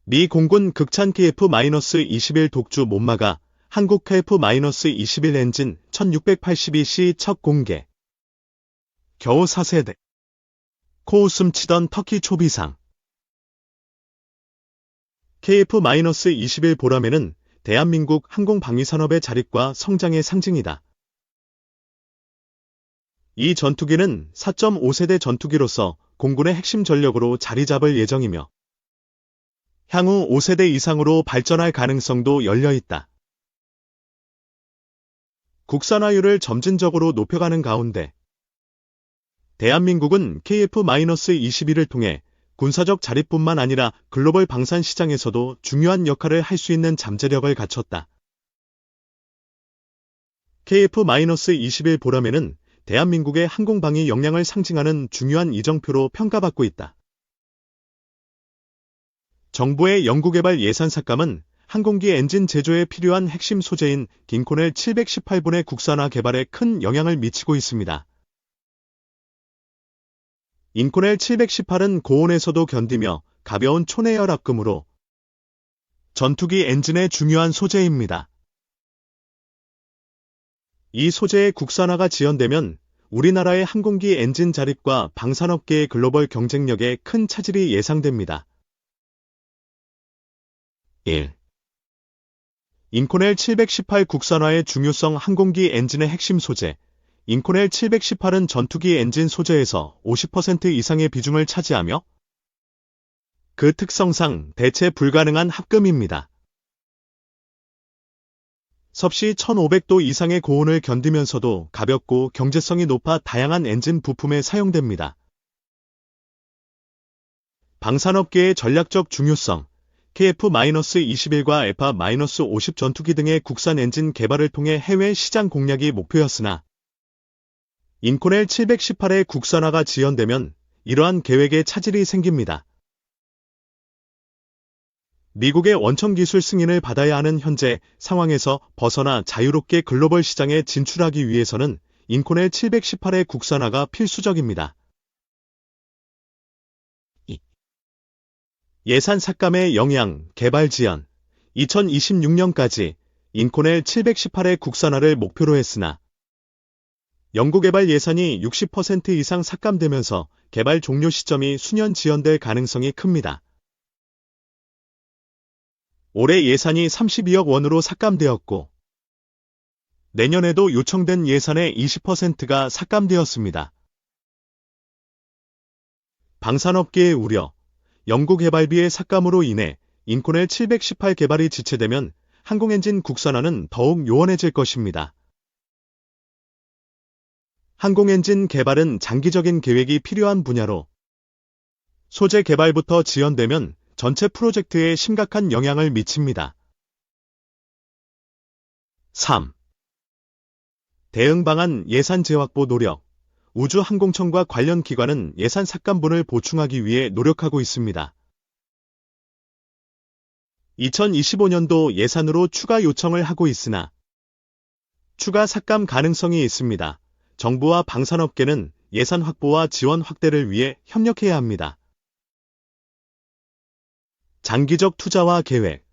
미 공군 극찬 KF-21 독주 못 막아 한국 KF-21 엔진 1682C 첫 공개. 겨우 4세대. 코웃음 치던 터키 초비상. KF-21 보라매는 대한민국 항공방위산업의 자립과 성장의 상징이다. 이 전투기는 4.5세대 전투기로서 공군의 핵심 전력으로 자리 잡을 예정이며 향후 5세대 이상으로 발전할 가능성도 열려있다. 국산화율을 점진적으로 높여가는 가운데 대한민국은 KF-21을 통해 군사적 자립뿐만 아니라 글로벌 방산 시장에서도 중요한 역할을 할 수 있는 잠재력을 갖췄다. KF-21 보라매는 대한민국의 항공방위 역량을 상징하는 중요한 이정표로 평가받고 있다. 정부의 연구개발 예산 삭감은 항공기 엔진 제조에 필요한 핵심 소재인 인코넬 718분의 국산화 개발에 큰 영향을 미치고 있습니다. 인코넬 718은 고온에서도 견디며 가벼운 초내열 압금으로 전투기 엔진의 중요한 소재입니다. 이 소재의 국산화가 지연되면 우리나라의 항공기 엔진 자립과 방산업계의 글로벌 경쟁력에 큰 차질이 예상됩니다. 1. 인코넬 718 국산화의 중요성. 항공기 엔진의 핵심 소재 인코넬 718은 전투기 엔진 소재에서 50% 이상의 비중을 차지하며 그 특성상 대체 불가능한 합금입니다. 섭씨 1500도 이상의 고온을 견디면서도 가볍고 경제성이 높아 다양한 엔진 부품에 사용됩니다. 방산업계의 전략적 중요성 KF-21과 알파-50 전투기 등의 국산 엔진 개발을 통해 해외 시장 공략이 목표였으나 인코넬 718의 국산화가 지연되면 이러한 계획에 차질이 생깁니다. 미국의 원천 기술 승인을 받아야 하는 현재 상황에서 벗어나 자유롭게 글로벌 시장에 진출하기 위해서는 인코넬 718의 국산화가 필수적입니다. 2. 예산 삭감의 영향, 개발 지연 2026년까지 인코넬 718의 국산화를 목표로 했으나 연구개발 예산이 60% 이상 삭감되면서 개발 종료 시점이 수년 지연될 가능성이 큽니다. 올해 예산이 32억 원으로 삭감되었고 내년에도 요청된 예산의 20%가 삭감되었습니다. 방산업계의 우려, 연구개발비의 삭감으로 인해 인코넬 718 개발이 지체되면 항공엔진 국산화는 더욱 요원해질 것입니다. 항공엔진 개발은 장기적인 계획이 필요한 분야로 소재 개발부터 지연되면 전체 프로젝트에 심각한 영향을 미칩니다. 3. 대응 방안 예산 재확보 노력 우주항공청과 관련 기관은 예산 삭감분을 보충하기 위해 노력하고 있습니다. 2025년도 예산으로 추가 요청을 하고 있으나 추가 삭감 가능성이 있습니다. 정부와 방산업계는 예산 확보와 지원 확대를 위해 협력해야 합니다. 장기적 투자와 계획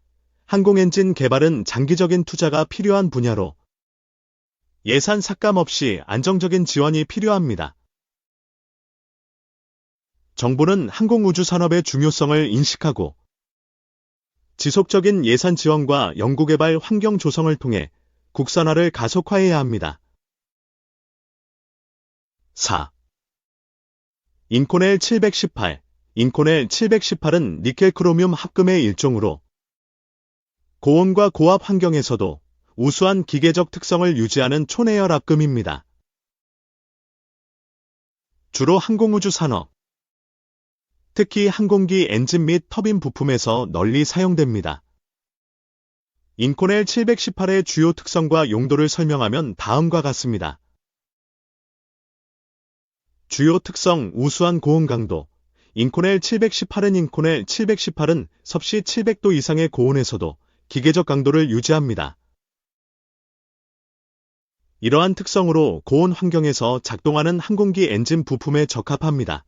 항공엔진 개발은 장기적인 투자가 필요한 분야로 예산 삭감 없이 안정적인 지원이 필요합니다. 정부는 항공우주 산업의 중요성을 인식하고 지속적인 예산 지원과 연구개발 환경 조성을 통해 국산화를 가속화해야 합니다. 4. 인코넬 718 인코넬 718은 니켈 크로뮴 합금의 일종으로 고온과 고압 환경에서도 우수한 기계적 특성을 유지하는 초내열 합금입니다. 주로 항공우주 산업, 특히 항공기 엔진 및 터빈 부품에서 널리 사용됩니다. 인코넬 718의 주요 특성과 용도를 설명하면 다음과 같습니다. 주요 특성 우수한 고온 강도 인코넬 718은 섭씨 700도 이상의 고온에서도 기계적 강도를 유지합니다. 이러한 특성으로 고온 환경에서 작동하는 항공기 엔진 부품에 적합합니다.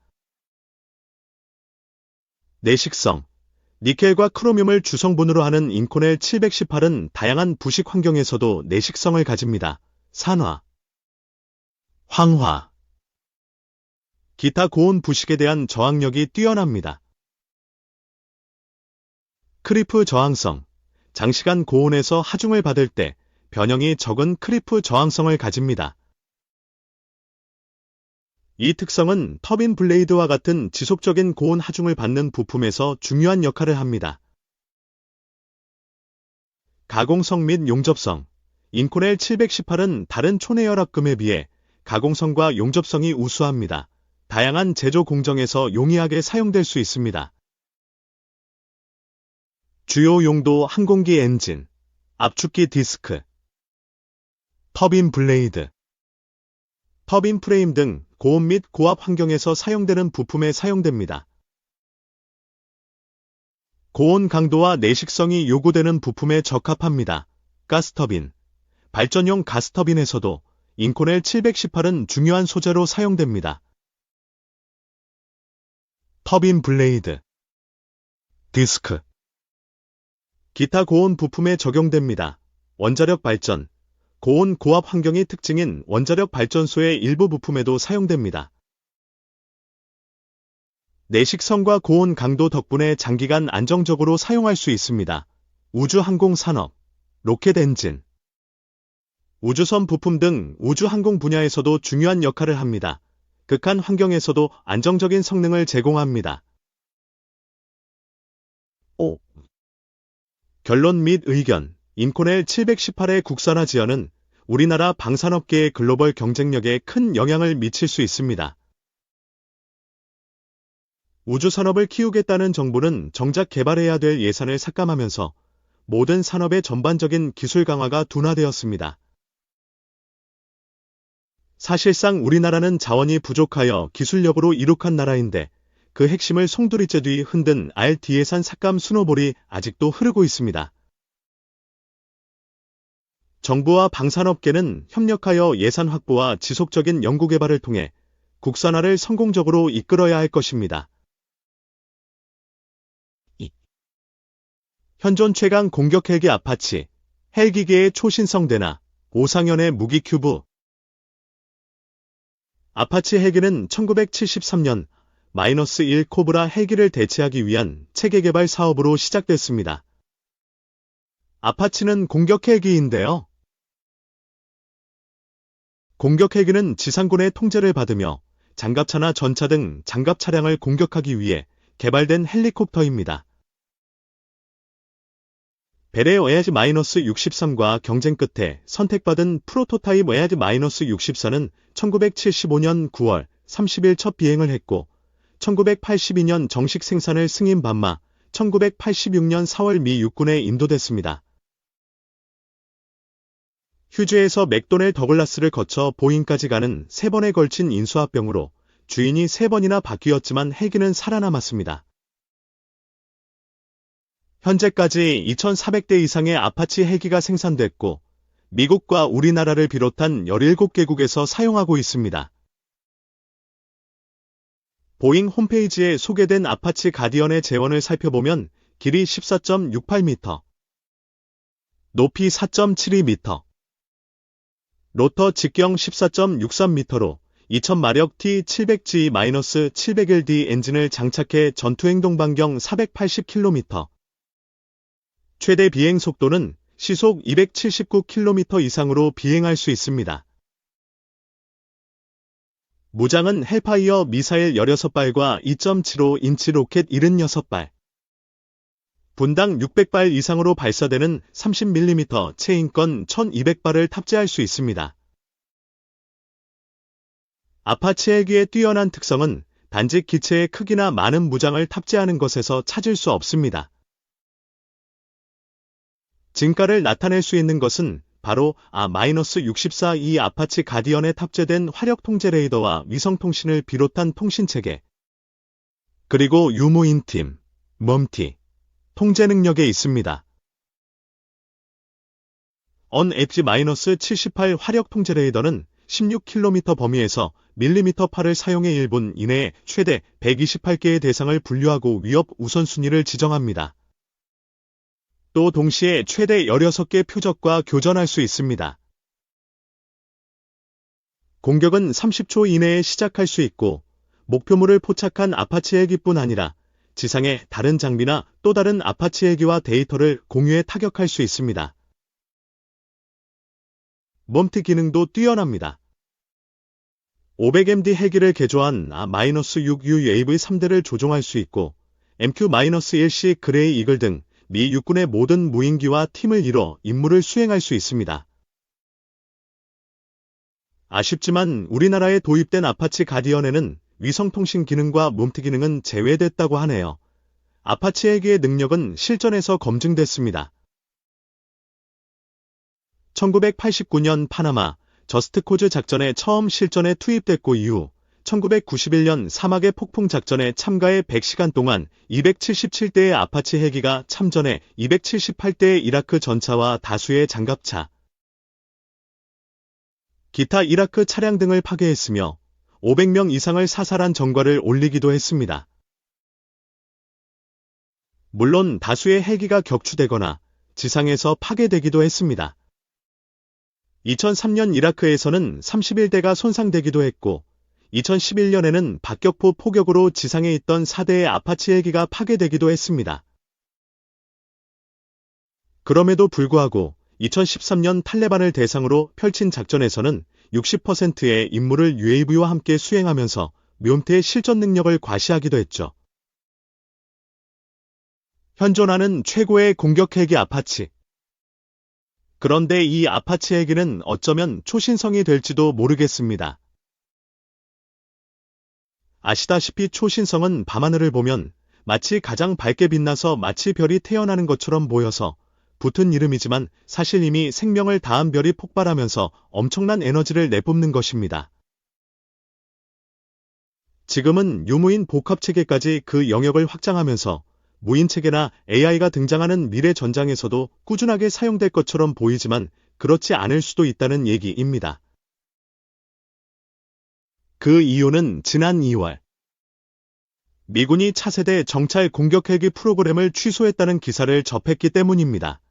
내식성 니켈과 크로뮴을 주성분으로 하는 인코넬 718은 다양한 부식 환경에서도 내식성을 가집니다. 산화, 황화, 기타 고온 부식에 대한 저항력이 뛰어납니다. 크리프 저항성, 장시간 고온에서 하중을 받을 때 변형이 적은 크리프 저항성을 가집니다. 이 특성은 터빈 블레이드와 같은 지속적인 고온 하중을 받는 부품에서 중요한 역할을 합니다. 가공성 및 용접성, 인코넬 718은 다른 초내열합금에 비해 가공성과 용접성이 우수합니다. 다양한 제조 공정에서 용이하게 사용될 수 있습니다. 주요 용도 항공기 엔진, 압축기 디스크, 터빈 블레이드, 터빈 프레임 등 고온 및 고압 환경에서 사용되는 부품에 사용됩니다. 고온 강도와 내식성이 요구되는 부품에 적합합니다. 가스터빈, 발전용 가스터빈에서도 인코넬 718은 중요한 소재로 사용됩니다. 터빈 블레이드, 디스크, 기타 고온 부품에 적용됩니다. 원자력 발전, 고온 고압 환경이 특징인 원자력 발전소의 일부 부품에도 사용됩니다. 내식성과 고온 강도 덕분에 장기간 안정적으로 사용할 수 있습니다. 우주항공 산업, 로켓 엔진, 우주선 부품 등 우주항공 분야에서도 중요한 역할을 합니다. 극한 환경에서도 안정적인 성능을 제공합니다. 5. 결론 및 의견, 인코넬 718의 국산화 지연은 우리나라 방산업계의 글로벌 경쟁력에 큰 영향을 미칠 수 있습니다. 우주산업을 키우겠다는 정부는 정작 개발해야 될 예산을 삭감하면서 모든 산업의 전반적인 기술 강화가 둔화되었습니다. 사실상 우리나라는 자원이 부족하여 기술력으로 이룩한 나라인데 그 핵심을 송두리째 뒤 흔든 RD 예산 삭감 스노볼이 아직도 흐르고 있습니다. 정부와 방산업계는 협력하여 예산 확보와 지속적인 연구개발을 통해 국산화를 성공적으로 이끌어야 할 것입니다. 현존 최강 공격 헬기 아파치, 헬기계의 초신성 대나, 오상현의 무기 큐브. 아파치 헬기는 1973년 -1 코브라 헬기를 대체하기 위한 체계 개발 사업으로 시작됐습니다. 아파치는 공격 헬기인데요. 공격 헬기는 지상군의 통제를 받으며 장갑차나 전차 등 장갑 차량을 공격하기 위해 개발된 헬리콥터입니다. 벨의 OH-63과 경쟁 끝에 선택받은 프로토타입 OH-64는 1975년 9월 30일 첫 비행을 했고 1982년 정식 생산을 승인 받마 1986년 4월 미 육군에 인도됐습니다. 휴즈에서 맥도넬 더글라스를 거쳐 보잉까지 가는 3번에 걸친 인수합병으로 주인이 3번이나 바뀌었지만 헬기는 살아남았습니다. 현재까지 2,400대 이상의 아파치 헬기가 생산됐고 미국과 우리나라를 비롯한 17개국에서 사용하고 있습니다. 보잉 홈페이지에 소개된 아파치 가디언의 재원을 살펴보면 길이 14.68m, 높이 4.72m, 로터 직경 14.63m로 2000마력 T700G-701D 엔진을 장착해 전투행동 반경 480km, 최대 비행 속도는 시속 279km 이상으로 비행할 수 있습니다. 무장은 헬파이어 미사일 16발과 2.75인치 로켓 76발, 분당 600발 이상으로 발사되는 30mm 체인건 1200발을 탑재할 수 있습니다. 아파치 헬기의 뛰어난 특성은 단지 기체의 크기나 많은 무장을 탑재하는 것에서 찾을 수 없습니다. 진가를 나타낼 수 있는 것은 바로 A-64 이 아파치 가디언에 탑재된 화력 통제 레이더와 위성통신을 비롯한 통신체계, 그리고 유무인팀, 멈티, 통제 능력에 있습니다. On-78 화력 통제 레이더는 16km 범위에서 밀리미터팔을 사용해 1분 이내에 최대 128개의 대상을 분류하고 위협 우선순위를 지정합니다. 또 동시에 최대 16개 표적과 교전할 수 있습니다. 공격은 30초 이내에 시작할 수 있고 목표물을 포착한 아파치 헬기뿐 아니라 지상의 다른 장비나 또 다른 아파치 헬기와 데이터를 공유해 타격할 수 있습니다. 몸트 기능도 뛰어납니다. 500MD 헬기를 개조한 A-6 UAV 3대를 조종할 수 있고 MQ-1C 그레이 이글 등 미 육군의 모든 무인기와 팀을 이뤄 임무를 수행할 수 있습니다. 아쉽지만 우리나라에 도입된 아파치 가디언에는 위성통신 기능과 몸트 기능은 제외됐다고 하네요. 아파치 헬기의 능력은 실전에서 검증됐습니다. 1989년 파나마 저스트코즈 작전에 처음 실전에 투입됐고 이후 1991년 사막의 폭풍 작전에 참가해 100시간 동안 277대의 아파치 헬기가 참전해 278대의 이라크 전차와 다수의 장갑차, 기타 이라크 차량 등을 파괴했으며 500명 이상을 사살한 전과를 올리기도 했습니다. 물론 다수의 헬기가 격추되거나 지상에서 파괴되기도 했습니다. 2003년 이라크에서는 31대가 손상되기도 했고 2011년에는 박격포 포격으로 지상에 있던 4대의 아파치 헬기가 파괴되기도 했습니다. 그럼에도 불구하고 2013년 탈레반을 대상으로 펼친 작전에서는 60%의 임무를 UAV와 함께 수행하면서 묠트의 실전 능력을 과시하기도 했죠. 현존하는 최고의 공격 헬기 아파치. 그런데 이 아파치 헬기는 어쩌면 초신성이 될지도 모르겠습니다. 아시다시피 초신성은 밤하늘을 보면 마치 가장 밝게 빛나서 마치 별이 태어나는 것처럼 보여서 붙은 이름이지만 사실 이미 생명을 다한 별이 폭발하면서 엄청난 에너지를 내뿜는 것입니다. 지금은 유무인 복합체계까지 그 영역을 확장하면서 무인체계나 AI가 등장하는 미래 전장에서도 꾸준하게 사용될 것처럼 보이지만 그렇지 않을 수도 있다는 얘기입니다. 그 이유는 지난 2월 미군이 차세대 정찰 공격 헬기 프로그램을 취소했다는 기사를 접했기 때문입니다.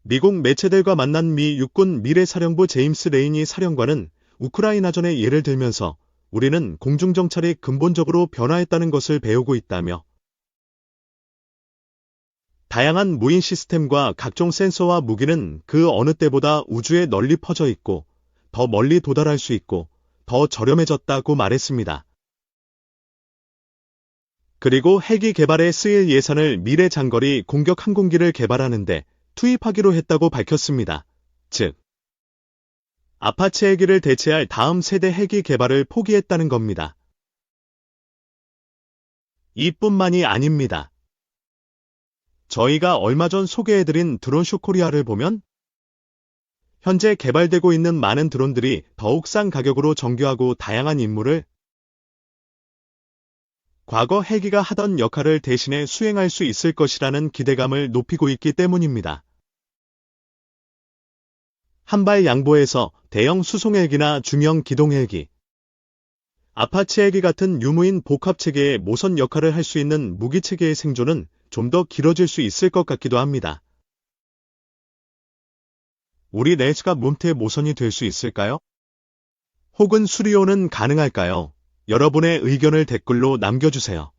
미국 매체들과 만난 미 육군 미래사령부 제임스 레이니 사령관은 우크라이나전의 예를 들면서 우리는 공중정찰이 근본적으로 변화했다는 것을 배우고 있다며 다양한 무인 시스템과 각종 센서와 무기는 그 어느 때보다 우주에 널리 퍼져 있고 더 멀리 도달할 수 있고 더 저렴해졌다고 말했습니다. 그리고 헬기 개발에 쓰일 예산을 미래 장거리 공격 항공기를 개발하는데 투입하기로 했다고 밝혔습니다. 즉, 아파치 헬기를 대체할 다음 세대 헬기 개발을 포기했다는 겁니다. 이뿐만이 아닙니다. 저희가 얼마 전 소개해드린 드론쇼 코리아를 보면 현재 개발되고 있는 많은 드론들이 더욱 싼 가격으로 정교하고 다양한 임무를 과거 헬기가 하던 역할을 대신해 수행할 수 있을 것이라는 기대감을 높이고 있기 때문입니다. 한발 양보해서 대형 수송 헬기나 중형 기동 헬기, 아파치 헬기 같은 유무인 복합체계의 모선 역할을 할 수 있는 무기체계의 생존은 좀 더 길어질 수 있을 것 같기도 합니다. 우리 내수가 묠트의 모선이 될 수 있을까요? 혹은 수리오는 가능할까요? 여러분의 의견을 댓글로 남겨주세요.